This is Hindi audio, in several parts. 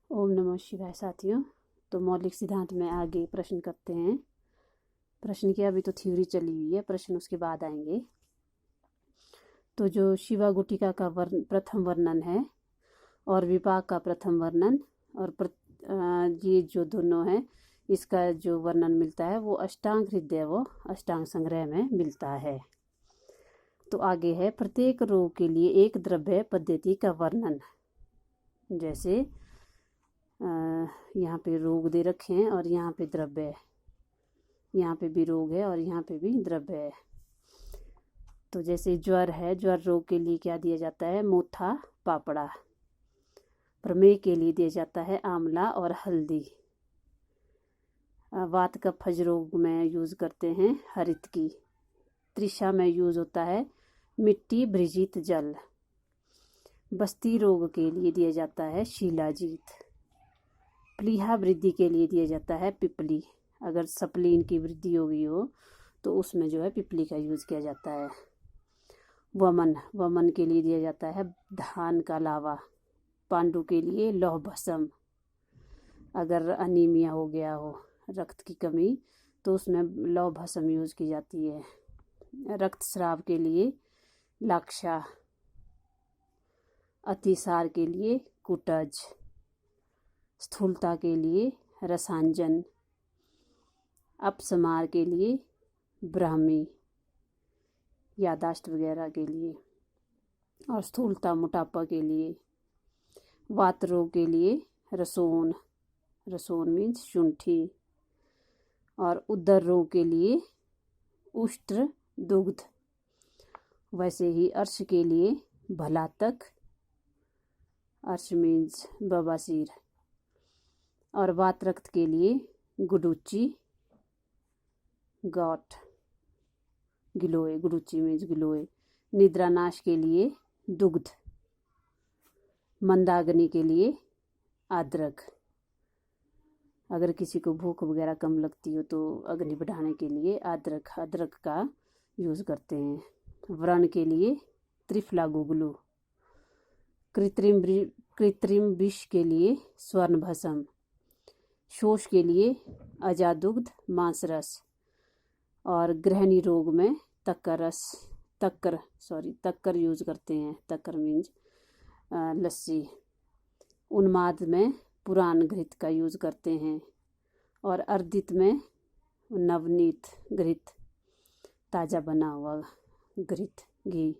ओम नमः शिवाय साथियों। तो मौलिक सिद्धांत में आगे प्रश्न करते हैं। प्रश्न की अभी तो थ्योरी चली हुई है, प्रश्न उसके बाद आएंगे। तो जो शिवा गुटिका का प्रथम वर्णन है और विपाक का प्रथम वर्णन और ये जो दोनों हैं, इसका जो वर्णन मिलता है वो अष्टांग हृदय व अष्टांग संग्रह में मिलता है। तो आगे है प्रत्येक रोग के लिए एक द्रव्य पद्धति का वर्णन। जैसे यहाँ पे रोग दे रखे हैं और यहाँ पे द्रव्य है, यहाँ पे भी रोग है और यहाँ पे भी द्रव्य है। तो जैसे ज्वर है, ज्वर रोग के लिए क्या दिया जाता है? मोथा पापड़ा। प्रमेह के लिए दिया जाता है आंवला और हल्दी। वात कफज रोग में यूज करते हैं हरित की। त्रिशा में यूज होता है मिट्टी भृजित जल। बस्ती रोग के लिए दिया जाता है शिलाजीत। प्लीहा वृद्धि के लिए दिया जाता है पिपली। अगर सप्लीन की वृद्धि हो गई हो तो उसमें जो है पिपली का यूज किया जाता है। वमन के लिए दिया जाता है धान का लावा। पांडु के लिए लौह भस्म। अगर अनीमिया हो गया हो, रक्त की कमी, तो उसमें लौह भस्म यूज की जाती है। रक्तस्राव के लिए लाक्षा। अतिसार के लिए कुटज। स्थूलता के लिए रसांजन। अपसमार के लिए ब्राह्मी, यादाश्त वगैरह के लिए। और स्थूलता मोटापा के लिए। वात रोग के लिए रसोन। रसोन मीन्स शुंठी। और उदर रोग के लिए उष्ट्र दुग्ध। वैसे ही अर्श के लिए भलातक। अर्श मीन्स बवासीर। और वात रक्त के लिए गुडुची गॉट। गिलोय, गुडुची मीन्स गिलोय। निद्रानाश के लिए दुग्ध। मंदाग्नि के लिए अदरक। अगर किसी को भूख वगैरह कम लगती हो तो अग्नि बढ़ाने के लिए अदरक का यूज करते हैं। व्रण के लिए त्रिफला गुगलू। कृत्रिम विष के लिए स्वर्ण भस्म। शोष के लिए अजादुग्ध मांसरस। और गृहिणी रोग में तक्कर यूज करते हैं। तक्कर मीन्स लस्सी। उन्माद में पुराण घृत का यूज करते हैं। और अर्दित में नवनीत घृत, ताज़ा बना हुआ घृत घी।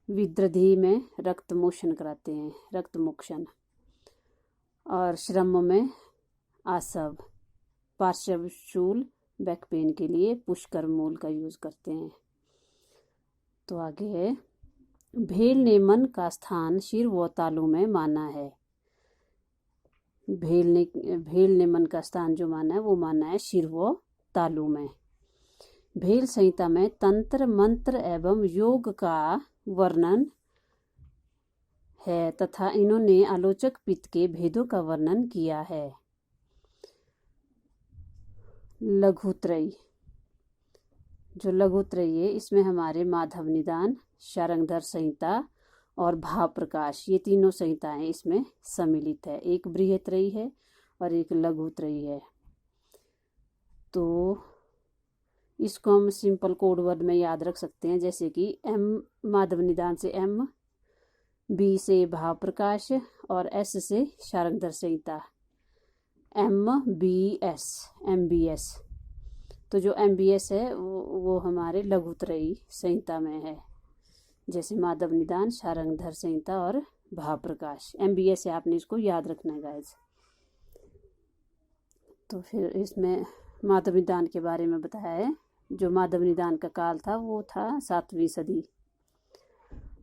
विद्रधि में रक्त मोशन कराते हैं, रक्त मोक्षण। और श्रम में आसव। पार्श्वशूल बैक पेन के लिए पुष्कर मूल का यूज करते हैं। तो आगे है भेल ने मन का स्थान शिर व तालु में माना है। भेल ने मन का स्थान जो माना है वो माना है शिर व तालु में। भेल संहिता में तंत्र मंत्र एवं योग का वर्णन है तथा इन्होंने आलोचक पित्त के भेदों का वर्णन किया है। लघुत्रयी, जो लघुत्रयी है इसमें हमारे माधव निदान, शारंगधर संहिता और भाव प्रकाश, ये तीनों संहिताएं इसमें सम्मिलित है। एक बृहत्रयी है और एक लघुत्रयी है। तो इसको हम सिंपल कोड वर्ड में याद रख सकते हैं, जैसे कि एम माधव निदान से एम, बी से भाव प्रकाश और एस से शारंगधर संहिता। MBS। तो जो MBS है वो हमारे लघुत्रयी संहिता में है, जैसे माधव निदान, शारंगधर संहिता और भाव प्रकाश। MBS है, आपने इसको याद रखना है गाइस। तो फिर इसमें माधव निदान के बारे में बताया है। जो माधव निदान का काल था वो था 7वीं सदी।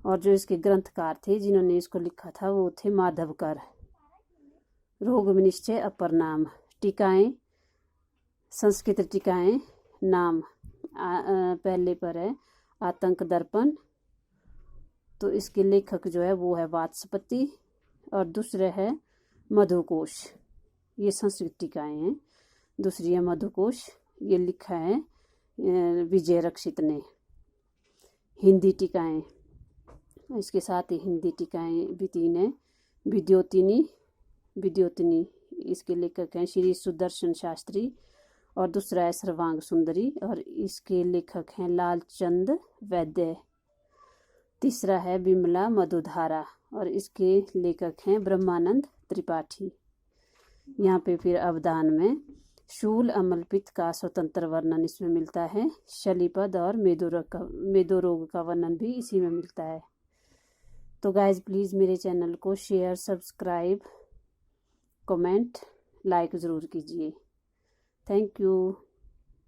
और जो इसके ग्रंथकार थे जिन्होंने इसको लिखा था वो थे माधवकर। रोग विनिश्चय अपर नाम। टीकाएं, संस्कृत टीकाएं नाम पहले पर है आतंक दर्पण। तो इसके लेखक जो है वो है वाचस्पति और दूसरे है मधुकोश। ये संस्कृत टीकाएं हैं। दूसरी है मधुकोश, ये लिखा है विजय रक्षित ने। हिंदी टीकाएं, इसके साथ ही हिंदी टीकाएं भी 3 है। विद्योतिनी विद्योतनी, इसके लेखक हैं श्री सुदर्शन शास्त्री, और दूसरा है सर्वांग सुंदरी और इसके लेखक हैं लालचंद वैद्य। तीसरा है विमला मधुधारा और इसके लेखक हैं ब्रह्मानंद त्रिपाठी। यहाँ पे फिर अवदान में शूल अमलपित्त का स्वतंत्र वर्णन इसमें मिलता है। शलीपद और मेदो रोग का वर्णन भी इसी में मिलता है। तो गाइज प्लीज़ मेरे चैनल को शेयर, सब्सक्राइब, कमेंट, लाइक ज़रूर कीजिए। Thank you.